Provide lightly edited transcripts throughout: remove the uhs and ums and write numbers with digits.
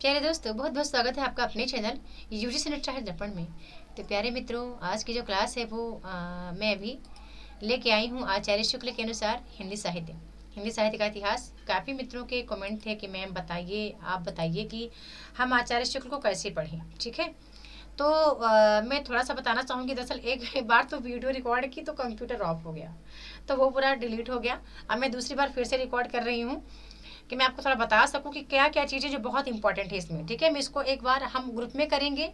प्यारे दोस्तों, बहुत बहुत स्वागत है आपका अपने चैनल यूजीसी नेट चाहे दर्पण में। तो प्यारे मित्रों, आज की जो क्लास है वो मैं अभी लेके आई हूँ आचार्य शुक्ल के अनुसार हिंदी साहित्य का इतिहास। काफ़ी मित्रों के कमेंट थे कि मैम बताइए, आप बताइए कि हम आचार्य शुक्ल को कैसे पढ़ें। ठीक है, तो मैं थोड़ा सा बताना चाहूँगी। दरअसल एक बार तो वीडियो रिकॉर्ड की तो कंप्यूटर ऑफ हो गया, तो वो पूरा डिलीट हो गया। अब मैं दूसरी बार फिर से रिकॉर्ड कर रही हूँ कि मैं आपको थोड़ा बता सकूं कि क्या क्या चीज़ें जो बहुत इंपॉर्टेंट है इसमें। ठीक है, मैं इसको एक बार हम ग्रुप में करेंगे।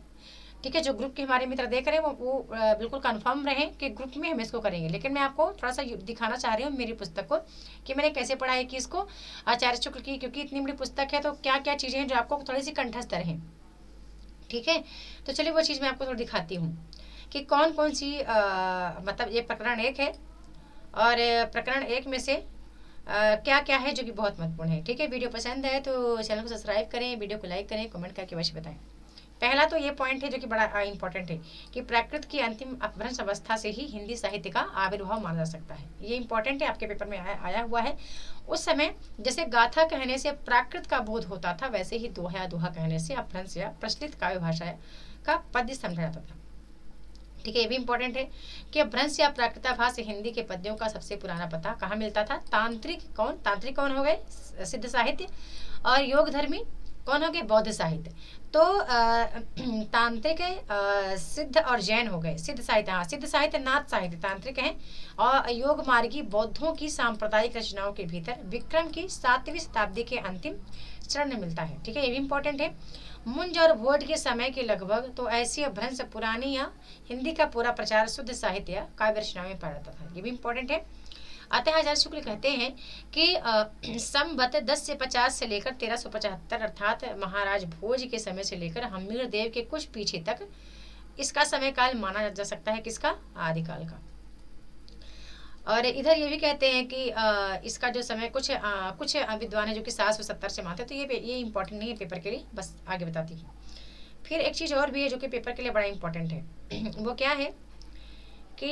ठीक है, जो ग्रुप के हमारे मित्र देख रहे हैं वो बिल्कुल कंफर्म रहें कि ग्रुप में हम इसको करेंगे। लेकिन मैं आपको थोड़ा सा दिखाना चाह रही हूँ मेरी पुस्तक को कि मैंने कैसे पढ़ा है कि इसको आचार्य शुक्ल की, क्योंकि इतनी बड़ी पुस्तक है तो क्या क्या चीज़ें हैं जो आपको थोड़ी सी कंठस्थ रहें। ठीक है, तो चलिए वो चीज़ मैं आपको थोड़ी दिखाती हूँ कि कौन कौन सी मतलब ये प्रकरण एक है, और प्रकरण एक में से क्या क्या है जो कि बहुत महत्वपूर्ण है। ठीक है, वीडियो पसंद है तो चैनल को सब्सक्राइब करें, वीडियो को लाइक करें, कमेंट करके अवश्य बताएं। पहला तो ये पॉइंट है जो कि बड़ा इंपॉर्टेंट है कि प्राकृत की अंतिम अपभ्रंश अवस्था से ही हिंदी साहित्य का आविर्भाव माना जा सकता है। ये इंपॉर्टेंट है, आपके पेपर में आया हुआ है। उस समय जैसे गाथा कहने से प्राकृत का बोध होता था, वैसे ही दोहा या दोहा कहने से अपभ्रंश या प्रचलित काव्य भाषा का पद्य समझा जाता था। ठीक है, ये भी इंपॉर्टेंट है कि अपभ्रंश या प्राकृताभास हिंदी के पद्यों का सबसे पुराना पता कहाँ मिलता था। तांत्रिक कौन हो गए? सिद्ध साहित्य। और योग धर्मी कौन हो गए? बौद्ध साहित्य। तो तांत्रिक सिद्ध और जैन हो गए। सिद्ध साहित्य, हाँ, सिद्ध साहित्य नाथ साहित्य तांत्रिक है। और योग मार्गी बौद्धों की सांप्रदायिक रचनाओं के भीतर विक्रम की 7वीं शताब्दी के अंतिम चरण में मिलता है। ठीक है, ये भी इंपॉर्टेंट है। मुंज और भोज के समय के लगभग तो ऐसी अपभ्रंश पुरानी या हिंदी का पूरा प्रचार शुद्ध साहित्य या काव्य रचनाओं में पाया जाता था। ये भी इंपॉर्टेंट है। अतः आचार्य शुक्ल कहते हैं कि संवत 10 से 50 से लेकर 1375 अर्थात महाराज भोज के समय से लेकर हम्मीर देव के कुछ पीछे तक इसका समय काल माना जा सकता है। किसका? आदिकाल का। और इधर ये भी कहते हैं कि इसका जो समय कुछ विद्वान है जो कि 770 से मानते हैं। तो ये इंपॉर्टेंट नहीं है पेपर के लिए, बस आगे बताती हूँ। फिर एक चीज़ और भी है जो कि पेपर के लिए बड़ा इंपॉर्टेंट है वो क्या है कि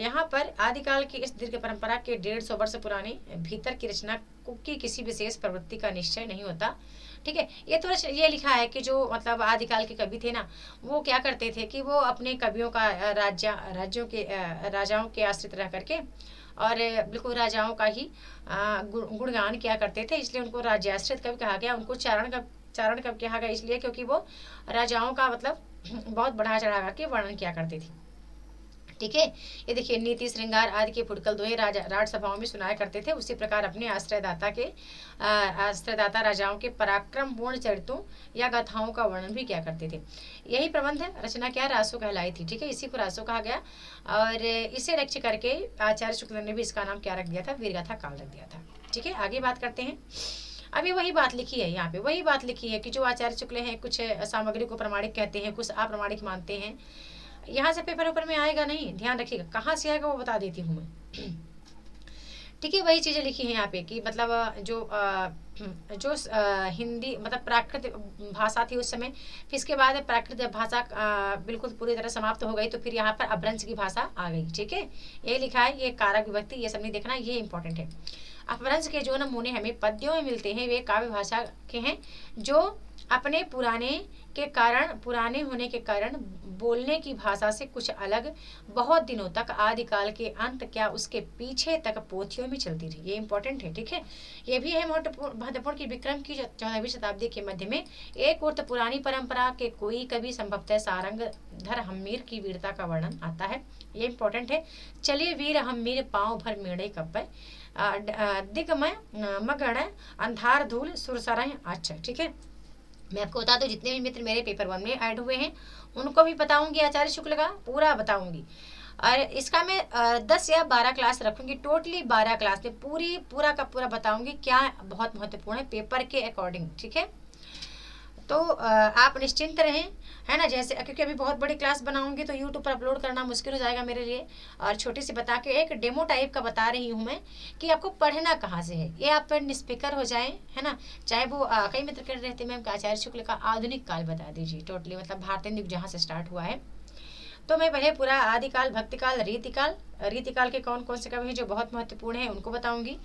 यहाँ पर आदिकाल की इस दीर्घ परंपरा के 150 वर्ष पुराने भीतर की रचना की किसी विशेष प्रवृत्ति का निश्चय नहीं होता। ठीक है, ये तो ये लिखा है कि जो मतलब आदिकाल के कवि थे ना, वो क्या करते थे कि वो अपने कवियों का राजाओं के आश्रित रह करके और बिल्कुल राजाओं का ही गुणगान किया करते थे, इसलिए उनको राज्याश्रित कवि कहा गया। उनको चारण कवि कहा गया इसलिए क्योंकि वो राजाओं का मतलब बहुत बढ़ा चढ़ा करके वर्णन किया करते थे। ठीक है, ये देखिए, नीति श्रृंगार आदि के फुटकल दोहे राजसभाओं में सुनाया करते थे। उसी प्रकार अपने आश्रयदाता राजाओं के पराक्रमपूर्ण चरित्रों या गाथाओं का वर्णन भी किया करते थे। यही प्रबंध रचना क्या? रासो कहलाई थी। ठीक है, इसी को रासो कहा गया और इसे लक्ष्य करके आचार्य शुक्ल ने भी इसका नाम क्या रख दिया था? वीरगाथा काल रख दिया था। ठीक है, आगे बात करते हैं। अभी वही बात लिखी है, यहाँ पे वही बात लिखी है कि जो आचार्य शुक्ल हैं कुछ सामग्री को प्रमाणिक कहते हैं, कुछ अप्रमाणिक मानते हैं। यहाँ से पेपर ऊपर में आएगा नहीं, ध्यान रखिएगा। कहाँ से आएगा वो बता देती हूँ मैं। ठीक है, वही चीज़ें लिखी हैं यहाँ पे कि मतलब जो हिंदी मतलब प्राकृत भाषा थी उस समय, फिर इसके बाद प्राकृत भाषा बिल्कुल पूरी तरह समाप्त हो गई, तो फिर यहाँ पर अपभ्रंश की भाषा आ गई। ठीक है, ये लिखा है, ये कारक विभक्ति ये सब नहीं देखना, ये इंपॉर्टेंट है। अपभ्रंश के जो नमूने हमें पद्यों में मिलते हैं वे काव्य भाषा के हैं जो अपने पुराने होने के कारण बोलने की भाषा से कुछ अलग बहुत दिनों तक आदिकाल के अंत क्या उसके पीछे तक पोथियों में चलती रही। ये इंपॉर्टेंट है। ठीक है, ये भी है महत्वपूर्ण कि विक्रम की 14वीं शताब्दी के मध्य में एक और पुरानी परंपरा के कोई कभी संभवतः सारंग धर हम्मीर की वीरता का वर्णन आता है। ये इंपॉर्टेंट है। चलिए वीर हम्मीर पाँव भर मेड़े कप्पे दिग्मय मगण अंधार धूल सुरसरह। अच्छा, ठीक है, मैं आपको बता दूं जितने भी मित्र मेरे पेपर 1 में ऐड हुए हैं उनको भी बताऊंगी, आचार्य शुक्ल का पूरा बताऊंगी। और इसका मैं 10 या 12 क्लास रखूंगी, टोटली 12 क्लास में पूरा का पूरा बताऊंगी क्या बहुत महत्वपूर्ण है पेपर के अकॉर्डिंग। ठीक है, तो आप निश्चिंत रहें, है ना। जैसे क्योंकि अभी बहुत बड़ी क्लास बनाऊंगी तो यूट्यूब पर अपलोड करना मुश्किल हो जाएगा मेरे लिए, और छोटी सी बता के एक डेमो टाइप का बता रही हूँ मैं कि आपको पढ़ना कहाँ से है, ये आप पर निस्पीकर हो जाए, है ना। चाहे वो कई मित्र कर रहे थे मैम आचार्य शुक्ल का आधुनिक काल बता दीजिए, टोटली मतलब भारतीय युग जहाँ से स्टार्ट हुआ है। तो मैं पहले पूरा आदिकाल, भक्तिकाल, रीतिकाल, रीतिकाल के कौन कौन से कवि हैं जो बहुत महत्वपूर्ण हैं उनको बताऊंगी,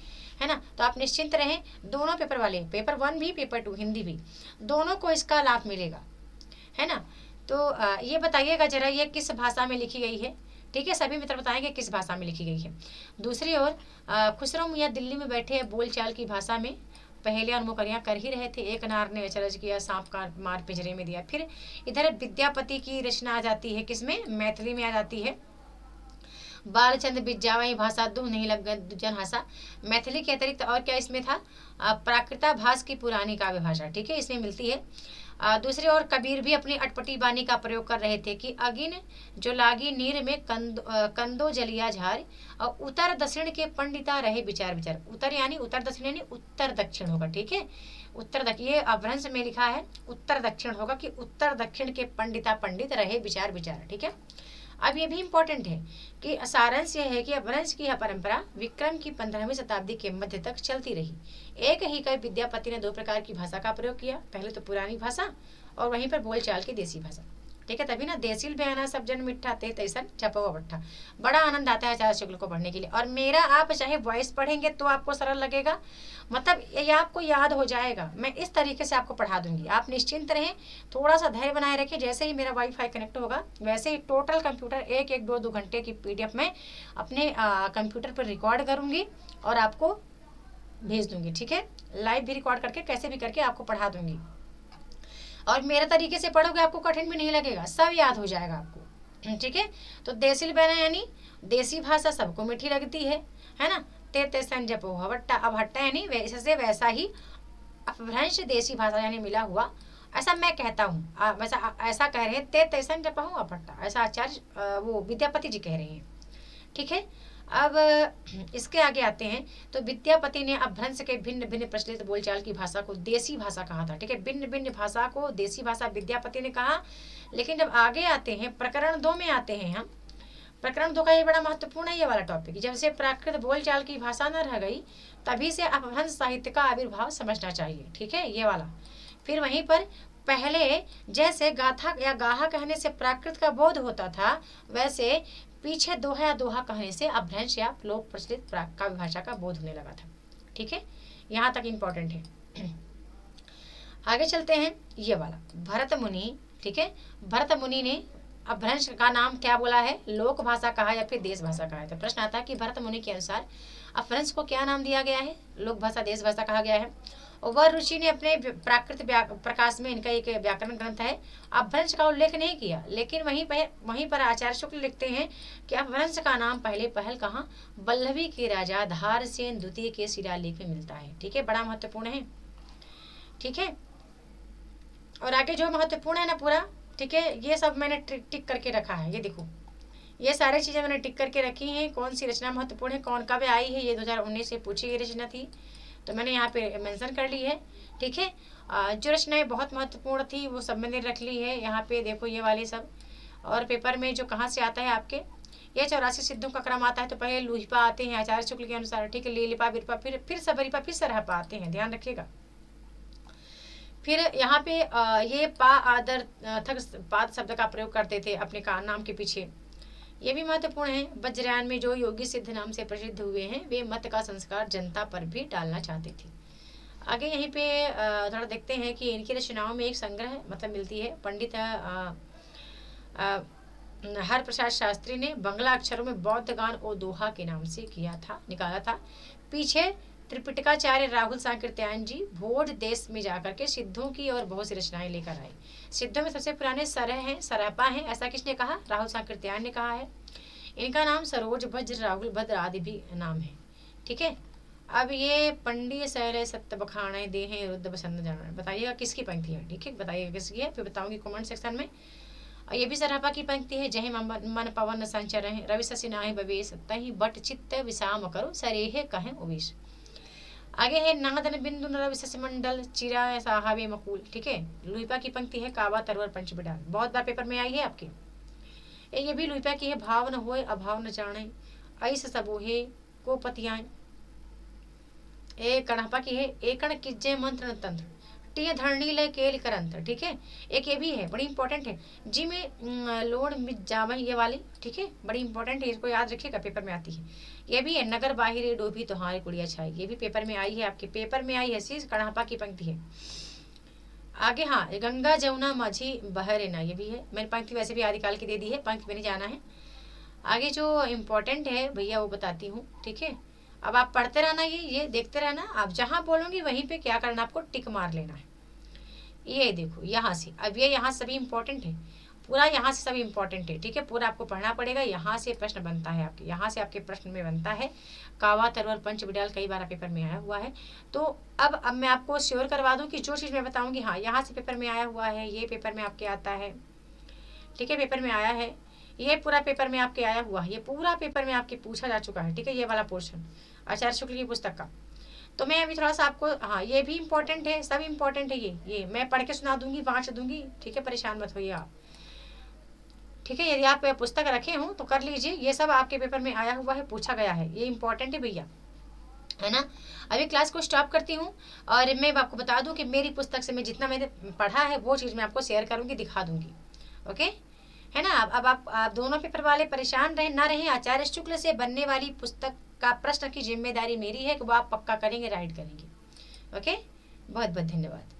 है ना। तो आप निश्चिंत रहें, दोनों पेपर वाले, पेपर 1 भी पेपर 2 हिंदी भी, दोनों को इसका लाभ मिलेगा, है ना। तो ये बताइएगा जरा ये किस भाषा में लिखी गई है, ठीक है। सभी मित्र बताएंगे किस भाषा में लिखी गई है। दूसरी ओर खुसरो मियाँ दिल्ली में बैठे बोलचाल की भाषा में पहेलियां और मुकरियां कर ही रहे थे। एक नार ने अचरज किया, सांप का मार पिंजरे में दिया। फिर इधर विद्यापति की रचना आ जाती है, किसमें, मैथिली में आ जाती है। बालचंद बिज्जावई भाषा दुह नहीं लग जन हासा। मैथिली के अतिरिक्त और क्या इसमें था, प्राकृताभास की पुरानी काव्य भाषा, ठीक है, इसमें मिलती है। दूसरी ओर कबीर भी अपनी अटपटी बानी का प्रयोग कर रहे थे कि अगिन जो लागी नीर में कंदो जलिया झार, और उत्तर दक्षिण के पंडिता रहे विचार विचार। उत्तर यानी उत्तर दक्षिण यानी उत्तर दक्षिण होगा, ठीक है, उत्तर दक्षिण, ये अपभ्रंश में लिखा है उत्तर दक्षिण होगा कि उत्तर दक्षिण के पंडिता पंडित रहे विचार विचार, ठीक है। अब ये भी इम्पोर्टेंट है कि सारांश यह है कि अपभ्रंश की यह परंपरा विक्रम की 15वीं शताब्दी के मध्य तक चलती रही। एक ही कवि विद्यापति ने 2 प्रकार की भाषा का प्रयोग किया, पहले तो पुरानी भाषा और वहीं पर बोलचाल की देसी भाषा, ठीक है। तभी ना देसिल बयाना सब जन मिठा ते तैसन छपवा बट्ठा, बड़ा आनंद आता है आचार्य शुक्ल को पढ़ने के लिए। और मेरा आप चाहे वॉइस पढ़ेंगे तो आपको सरल लगेगा, मतलब ये आपको याद हो जाएगा। मैं इस तरीके से आपको पढ़ा दूंगी, आप निश्चिंत रहें, थोड़ा सा धैर्य बनाए रखें। जैसे ही मेरा वाईफाई कनेक्ट होगा वैसे ही टोटल कंप्यूटर 1-1, 2-2 घंटे की PDF में अपने कंप्यूटर पर रिकॉर्ड करूंगी और आपको भेज दूंगी, ठीक है। लाइव भी रिकॉर्ड करके कैसे भी करके आपको पढ़ा दूंगी। और मेरे तरीके से पढ़ोगे आपको कठिन भी नहीं लगेगा, सब याद हो जाएगा आपको, ठीक है। तो देसिल बयाना यानी देसी भाषा सबको मीठी लगती है ना। ते संजपो हवट्टा, अब हट्टा यानी वैसे से वैसा ही अपभ्रंश देसी भाषा यानी मिला हुआ, ऐसा मैं कहता हूँ, वैसा ऐसा कह रहे हैं ते तैसन जप हूँ अपट्टा, ऐसा आचार्य वो विद्यापति जी कह रहे हैं, ठीक है। अब इसके आगे आते हैं। तो विद्यापति ने अपभ्रंश के भिन्न भिन्न प्रचलित बोलचाल की भाषा को देसी भाषा कहा था, ठीक है। भिन्न भिन्न भाषा को देसी भाषा विद्यापति ने कहा। लेकिन जब आगे आते हैं प्रकरण 2 में आते हैं हम, प्रकरण 2 का ये बड़ा महत्वपूर्ण है ये वाला टॉपिक। जब से प्राकृत बोलचाल की भाषा न रह गई तभी से अपभ्रंश साहित्य का आविर्भाव समझना चाहिए, ठीक है, ये वाला। फिर वहीं पर पहले जैसे गाथा या गाहा कहने से प्राकृत का बोध होता था, वैसे पीछे दोहा या दोहा कहने से अपभ्रंश या लोक प्रचलित काव्य भाषा का बोध होने लगा था, ठीक है। यहाँ तक इम्पोर्टेंट है। आगे चलते हैं, ये वाला भरत मुनि, ठीक है। भरत मुनि ने अपभ्रंश का नाम क्या बोला है, लोक भाषा कहा या फिर देश भाषा कहा है। तो प्रश्न आता है कि भरत मुनि के अनुसार अपभ्रंश को क्या नाम दिया गया है, लोक भाषा, देश भाषा कहा गया है। और वह ऋषि ने अपने प्राकृत प्रकाश में, इनका एक व्याकरण ग्रंथ है, अपभ्रंश का उल्लेख नहीं किया। लेकिन वहीं पर आचार्य शुक्ल लिखते हैं कि अपभ्रंश का नाम पहले पहल कहाँ, वल्लभी के राजा धारसेन द्वितीय के शिलालेख में मिलता है, ठीक है, बड़ा महत्वपूर्ण है, ठीक है। और आगे जो महत्वपूर्ण है ना पूरा, ठीक है, ये सब मैंने टिक करके रखा है, ये देखो, ये सारी चीजें मैंने टिक करके रखी हैं। कौन सी रचना महत्वपूर्ण है, कौन कब आई है, ये 2019 से पूछी गई रचना थी, तो मैंने यहाँ पे मेंशन कर ली है, ठीक है। जो रचनाएं बहुत महत्वपूर्ण थी वो सब मैंने रख ली है यहाँ पे, देखो ये वाली सब। और पेपर में जो कहाँ से आता है आपके, ये 84 सिद्धों का क्रम आता है। तो पहले लुहिपा आते हैं आचार्य शुक्ल के अनुसार, ठीक है, लीलिपा विरपा, फिर सबरिपा, फिर सरहपा आते हैं, ध्यान रखिएगा। फिर यहाँ पे ये पा आदर थक पाद शब्द का प्रयोग करते थे अपने का नाम के पीछे, ये भी महत्वपूर्ण है। वज्रयान में जो योगी सिद्ध नाम से प्रसिद्ध हुए हैं वे मत का संस्कार जनता पर भी डालना चाहते थे। आगे यहीं पे थोड़ा देखते हैं कि इनकी रचनाओं में एक संग्रह मतलब मिलती है। पंडित हर प्रसाद शास्त्री ने बंगला अक्षरों में बौद्ध गान और दोहा के नाम से निकाला था। पीछे त्रिपिटकाचार्य राहुल सांकृत्यायन जी भोज देश में जाकर के सिद्धों की और बहुत सी रचनाएं लेकर आए। सिद्धों में सबसे पुराने सरह हैं, सरहपा हैं, ऐसा किसने कहा, राहुल सांकृत्यायन ने कहा है। इनका नाम सरोज, वज्र, राहुल, भद्र आदि भी नाम है, ठीक है। अब ये पंडित सैर सत्य बखाणे दे हैं रुद्र बसंत जाना, बताइएगा किसकी पंक्ति है, ठीक है, बताइएगा किसकी है, फिर बताऊंगी कमेंट सेक्शन में। और ये भी सरहपा की पंक्ति है, जय मन पवन संचर है रवि शशि नाहि बवेश तहि बट चित्त विषाम करो सरेह कहें उवेश। आगे है नादन बिंदु रवि शशि मंडल चिरा साहावे मकूल, ठीक है। लुइपा की पंक्ति है कावा तरवर पंच बिडाल, बहुत बार पेपर में आई है आपके। ये भी लुइपा की है, भाव न होए अभाव न जाने ऐस सबोहे को पतियाए। ए कणपा की है, एकण किज्जे मंत्र न तंत्र पट्टियाँ धरनी ले केल करंत, ठीक है। एक ये भी है, बड़ी इंपॉर्टेंट है जी में लोड मिट जावा, ये वाली, ठीक है, बड़ी इंपॉर्टेंट है, इसको याद रखिएगा, पेपर में आती है। ये भी है, नगर बाहिर डोभी तुम्हारी कुड़िया छाई, ये भी पेपर में आई है, आपके पेपर में आई है, शीश कड़ापा की पंक्ति है। आगे हाँ, गंगा जमुना माझी बहरे ना, ये भी है, मैंने पंक्ति वैसे भी आदिकाल की दे दी है, पंक्ति में नहीं जाना है। आगे जो इम्पोर्टेंट है भैया वो बताती हूँ, ठीक है। अब आप पढ़ते रहना, ये देखते रहना, आप जहाँ बोलोगे वहीं पे क्या करना, आपको टिक मार लेना है। ये देखो यहाँ से, अब ये यहाँ सभी इंपॉर्टेंट है, पूरा यहाँ से सभी इंपॉर्टेंट है, ठीक है, पूरा आपको पढ़ना पड़ेगा। यहाँ से प्रश्न बनता है आपके, यहाँ से आपके प्रश्न में बनता है। कावा तरवर पंच बिडाल कई बार पेपर में आया हुआ है। तो अब मैं आपको श्योर करवा दूं कि जो चीज़ मैं बताऊंगी, हाँ यहाँ से पेपर में आया हुआ है, ये पेपर में आपके आता है, ठीक है, पेपर में आया है, ये पूरा पेपर में आपके आया हुआ है, ये पूरा पेपर में आपके पूछा जा चुका है, ठीक है, ये वाला पोर्शन आचार्य शुक्ल की पुस्तक का। तो मैं अभी थोड़ा सा आपको, हाँ ये भी इंपॉर्टेंट है, सब इंपॉर्टेंट है, ये मैं पढ़ के सुना दूंगी, वाँच दूंगी, ठीक है, परेशान मत होइए आप, ठीक है। यदि आप पुस्तक रखे हों तो कर लीजिए, ये सब आपके पेपर में आया हुआ है, पूछा गया है, ये इंपॉर्टेंट है भैया, है ना। अभी क्लास को स्टॉप करती हूँ और मैं आपको बता दूं कि मेरी पुस्तक से मैं जितना मैंने पढ़ा है वो चीज़ मैं आपको शेयर करूँगी, दिखा दूंगी, ओके, है ना। अब आप दोनों पेपर वाले परेशान रहे ना रहें, आचार्य शुक्ल से बनने वाली पुस्तक का प्रश्न की जिम्मेदारी मेरी है कि वो आप पक्का करेंगे, राइट करेंगे, ओके। बहुत बहुत धन्यवाद।